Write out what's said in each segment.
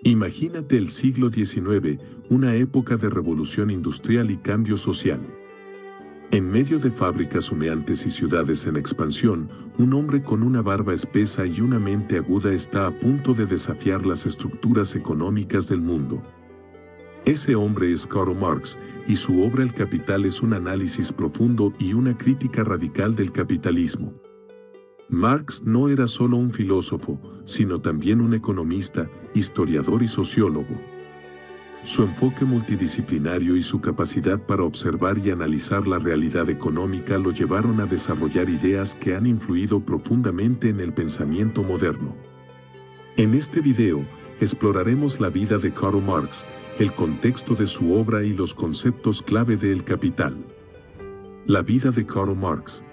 Imagínate el siglo XIX, una época de revolución industrial y cambio social. En medio de fábricas humeantes y ciudades en expansión, un hombre con una barba espesa y una mente aguda está a punto de desafiar las estructuras económicas del mundo. Ese hombre es Karl Marx, y su obra El Capital es un análisis profundo y una crítica radical del capitalismo. Marx no era solo un filósofo, sino también un economista, historiador y sociólogo. Su enfoque multidisciplinario y su capacidad para observar y analizar la realidad económica lo llevaron a desarrollar ideas que han influido profundamente en el pensamiento moderno. En este video, exploraremos la vida de Karl Marx, el contexto de su obra y los conceptos clave de El Capital. La vida de Karl Marx.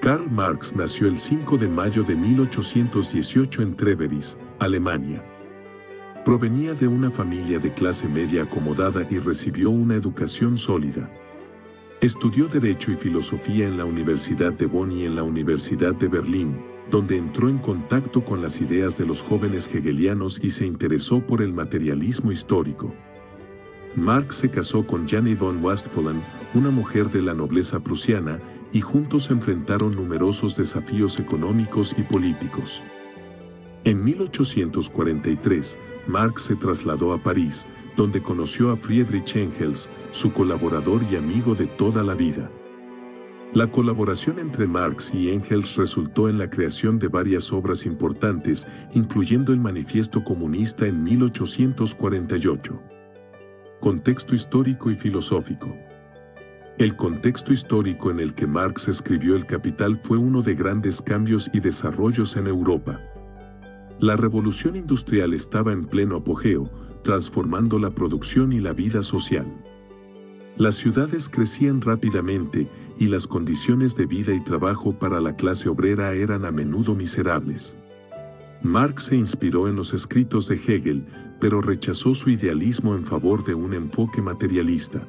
Karl Marx nació el 5 de mayo de 1818 en Treveris, Alemania. Provenía de una familia de clase media acomodada y recibió una educación sólida. Estudió Derecho y Filosofía en la Universidad de Bonn y en la Universidad de Berlín, donde entró en contacto con las ideas de los jóvenes hegelianos y se interesó por el materialismo histórico. Marx se casó con Jane von Westphalen, una mujer de la nobleza prusiana, y juntos enfrentaron numerosos desafíos económicos y políticos. En 1843, Marx se trasladó a París, donde conoció a Friedrich Engels, su colaborador y amigo de toda la vida. La colaboración entre Marx y Engels resultó en la creación de varias obras importantes, incluyendo el Manifiesto Comunista en 1848. Contexto histórico y filosófico. El contexto histórico en el que Marx escribió El Capital fue uno de grandes cambios y desarrollos en Europa. La revolución industrial estaba en pleno apogeo, transformando la producción y la vida social. Las ciudades crecían rápidamente y las condiciones de vida y trabajo para la clase obrera eran a menudo miserables. Marx se inspiró en los escritos de Hegel, pero rechazó su idealismo en favor de un enfoque materialista.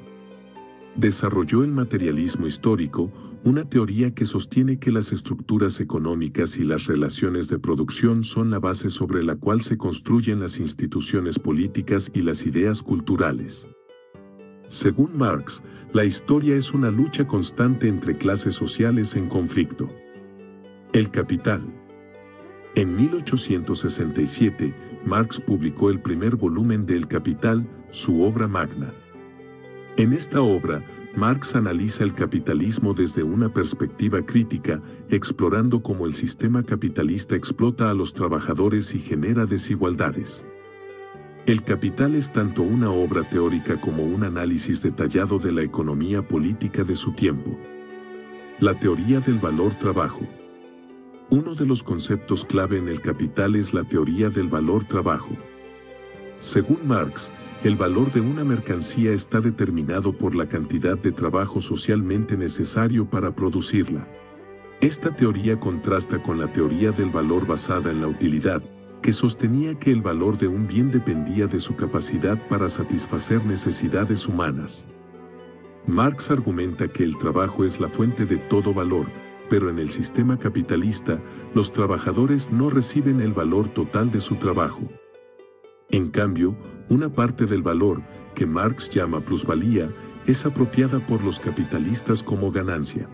Desarrolló el materialismo histórico, una teoría que sostiene que las estructuras económicas y las relaciones de producción son la base sobre la cual se construyen las instituciones políticas y las ideas culturales. Según Marx, la historia es una lucha constante entre clases sociales en conflicto. El Capital. En 1867, Marx publicó el primer volumen de El Capital, su obra magna. En esta obra, Marx analiza el capitalismo desde una perspectiva crítica, explorando cómo el sistema capitalista explota a los trabajadores y genera desigualdades. El Capital es tanto una obra teórica como un análisis detallado de la economía política de su tiempo. La teoría del valor trabajo. Uno de los conceptos clave en El Capital es la teoría del valor trabajo. Según Marx, el valor de una mercancía está determinado por la cantidad de trabajo socialmente necesario para producirla. Esta teoría contrasta con la teoría del valor basada en la utilidad, que sostenía que el valor de un bien dependía de su capacidad para satisfacer necesidades humanas. Marx argumenta que el trabajo es la fuente de todo valor, pero en el sistema capitalista, los trabajadores no reciben el valor total de su trabajo. En cambio, una parte del valor, que Marx llama plusvalía, es apropiada por los capitalistas como ganancia.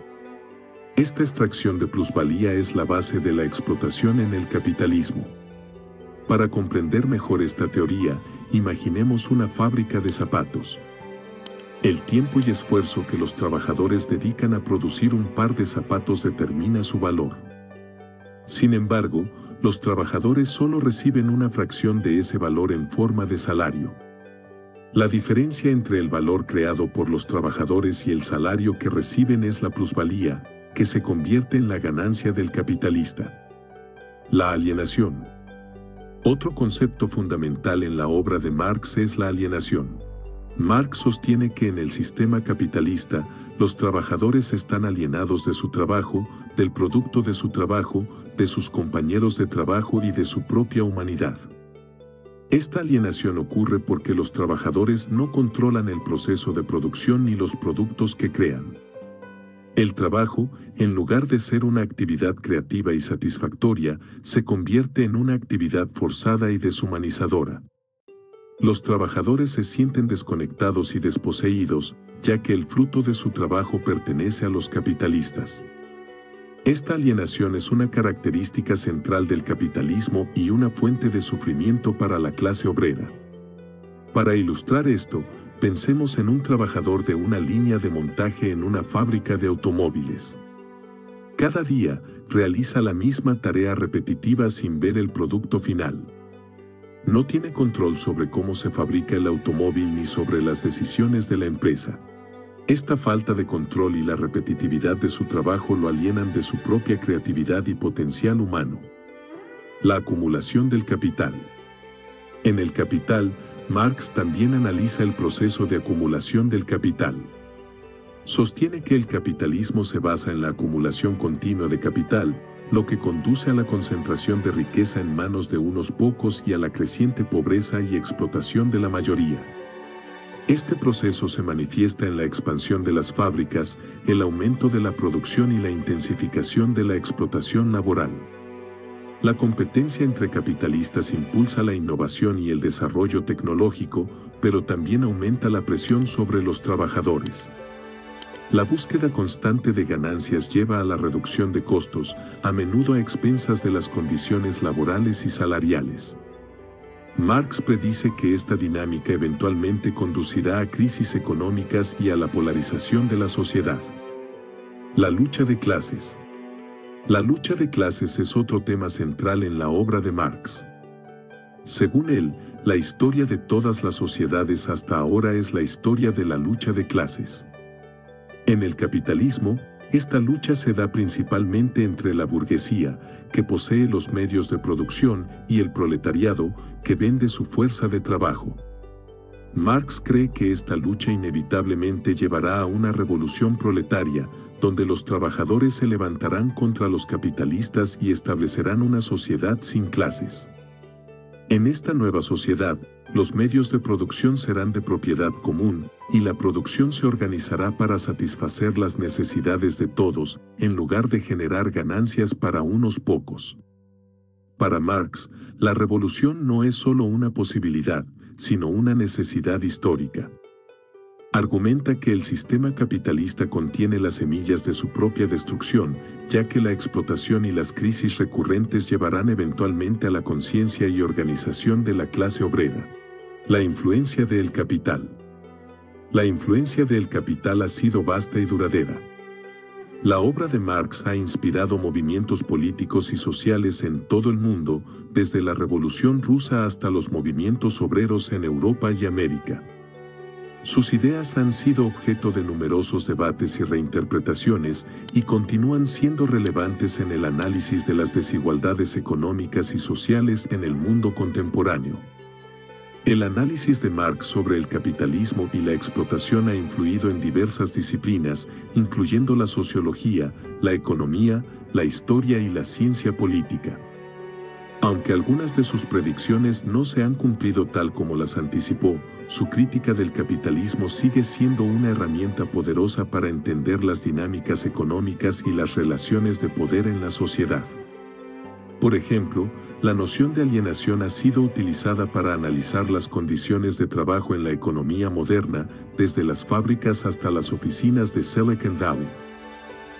Esta extracción de plusvalía es la base de la explotación en el capitalismo. Para comprender mejor esta teoría, imaginemos una fábrica de zapatos. El tiempo y esfuerzo que los trabajadores dedican a producir un par de zapatos determina su valor. Sin embargo, los trabajadores solo reciben una fracción de ese valor en forma de salario. La diferencia entre el valor creado por los trabajadores y el salario que reciben es la plusvalía, que se convierte en la ganancia del capitalista. La alienación. Otro concepto fundamental en la obra de Marx es la alienación. Marx sostiene que en el sistema capitalista, los trabajadores están alienados de su trabajo, del producto de su trabajo, de sus compañeros de trabajo y de su propia humanidad. Esta alienación ocurre porque los trabajadores no controlan el proceso de producción ni los productos que crean. El trabajo, en lugar de ser una actividad creativa y satisfactoria, se convierte en una actividad forzada y deshumanizadora. Los trabajadores se sienten desconectados y desposeídos, ya que el fruto de su trabajo pertenece a los capitalistas. Esta alienación es una característica central del capitalismo y una fuente de sufrimiento para la clase obrera. Para ilustrar esto, pensemos en un trabajador de una línea de montaje en una fábrica de automóviles. Cada día, realiza la misma tarea repetitiva sin ver el producto final. No tiene control sobre cómo se fabrica el automóvil ni sobre las decisiones de la empresa. Esta falta de control y la repetitividad de su trabajo lo alienan de su propia creatividad y potencial humano. La acumulación del capital. En El Capital, Marx también analiza el proceso de acumulación del capital. Sostiene que el capitalismo se basa en la acumulación continua de capital, lo que conduce a la concentración de riqueza en manos de unos pocos y a la creciente pobreza y explotación de la mayoría. Este proceso se manifiesta en la expansión de las fábricas, el aumento de la producción y la intensificación de la explotación laboral. La competencia entre capitalistas impulsa la innovación y el desarrollo tecnológico, pero también aumenta la presión sobre los trabajadores. La búsqueda constante de ganancias lleva a la reducción de costos, a menudo a expensas de las condiciones laborales y salariales. Marx predice que esta dinámica eventualmente conducirá a crisis económicas y a la polarización de la sociedad. La lucha de clases. La lucha de clases es otro tema central en la obra de Marx. Según él, la historia de todas las sociedades hasta ahora es la historia de la lucha de clases. En el capitalismo, esta lucha se da principalmente entre la burguesía, que posee los medios de producción, y el proletariado, que vende su fuerza de trabajo. Marx cree que esta lucha inevitablemente llevará a una revolución proletaria, donde los trabajadores se levantarán contra los capitalistas y establecerán una sociedad sin clases. En esta nueva sociedad, los medios de producción serán de propiedad común, y la producción se organizará para satisfacer las necesidades de todos, en lugar de generar ganancias para unos pocos. Para Marx, la revolución no es solo una posibilidad, sino una necesidad histórica. Argumenta que el sistema capitalista contiene las semillas de su propia destrucción, ya que la explotación y las crisis recurrentes llevarán eventualmente a la conciencia y organización de la clase obrera. La influencia del capital. La influencia del capital ha sido vasta y duradera. La obra de Marx ha inspirado movimientos políticos y sociales en todo el mundo, desde la Revolución Rusa hasta los movimientos obreros en Europa y América. Sus ideas han sido objeto de numerosos debates y reinterpretaciones y continúan siendo relevantes en el análisis de las desigualdades económicas y sociales en el mundo contemporáneo. El análisis de Marx sobre el capitalismo y la explotación ha influido en diversas disciplinas, incluyendo la sociología, la economía, la historia y la ciencia política. Aunque algunas de sus predicciones no se han cumplido tal como las anticipó, su crítica del capitalismo sigue siendo una herramienta poderosa para entender las dinámicas económicas y las relaciones de poder en la sociedad. Por ejemplo, la noción de alienación ha sido utilizada para analizar las condiciones de trabajo en la economía moderna, desde las fábricas hasta las oficinas de Silicon Valley.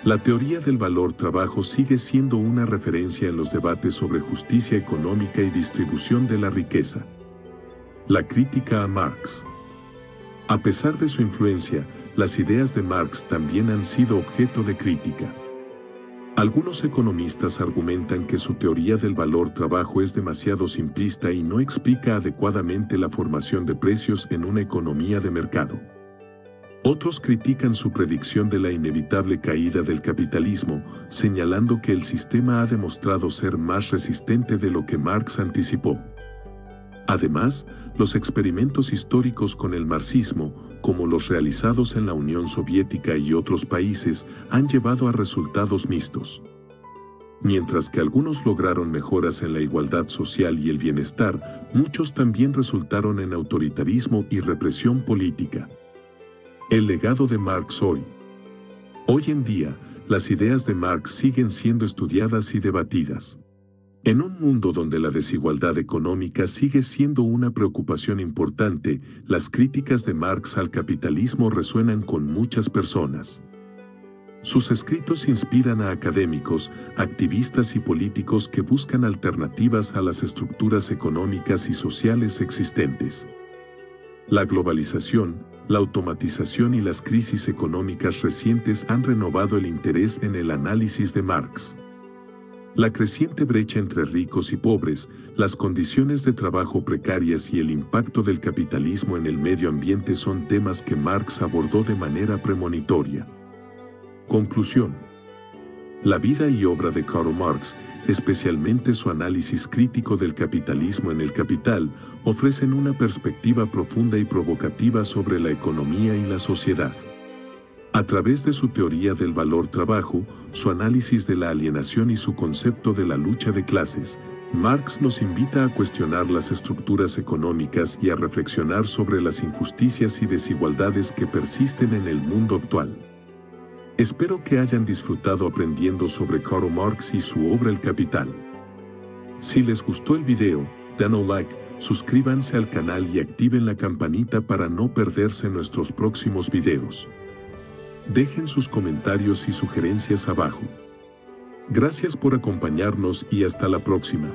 La teoría del valor trabajo sigue siendo una referencia en los debates sobre justicia económica y distribución de la riqueza. La crítica a Marx. A pesar de su influencia, las ideas de Marx también han sido objeto de crítica. Algunos economistas argumentan que su teoría del valor trabajo es demasiado simplista y no explica adecuadamente la formación de precios en una economía de mercado. Otros critican su predicción de la inevitable caída del capitalismo, señalando que el sistema ha demostrado ser más resistente de lo que Marx anticipó. Además, los experimentos históricos con el marxismo, como los realizados en la Unión Soviética y otros países, han llevado a resultados mixtos. Mientras que algunos lograron mejoras en la igualdad social y el bienestar, muchos también resultaron en autoritarismo y represión política. El legado de Marx hoy. Hoy en día, las ideas de Marx siguen siendo estudiadas y debatidas. En un mundo donde la desigualdad económica sigue siendo una preocupación importante, las críticas de Marx al capitalismo resuenan con muchas personas. Sus escritos inspiran a académicos, activistas y políticos que buscan alternativas a las estructuras económicas y sociales existentes. La globalización, la automatización y las crisis económicas recientes han renovado el interés en el análisis de Marx. La creciente brecha entre ricos y pobres, las condiciones de trabajo precarias y el impacto del capitalismo en el medio ambiente son temas que Marx abordó de manera premonitoria. Conclusión. La vida y obra de Karl Marx, especialmente su análisis crítico del capitalismo en El Capital, ofrecen una perspectiva profunda y provocativa sobre la economía y la sociedad. A través de su teoría del valor-trabajo, su análisis de la alienación y su concepto de la lucha de clases, Marx nos invita a cuestionar las estructuras económicas y a reflexionar sobre las injusticias y desigualdades que persisten en el mundo actual. Espero que hayan disfrutado aprendiendo sobre Karl Marx y su obra El Capital. Si les gustó el video, den un like, suscríbanse al canal y activen la campanita para no perderse nuestros próximos videos. Dejen sus comentarios y sugerencias abajo. Gracias por acompañarnos y hasta la próxima.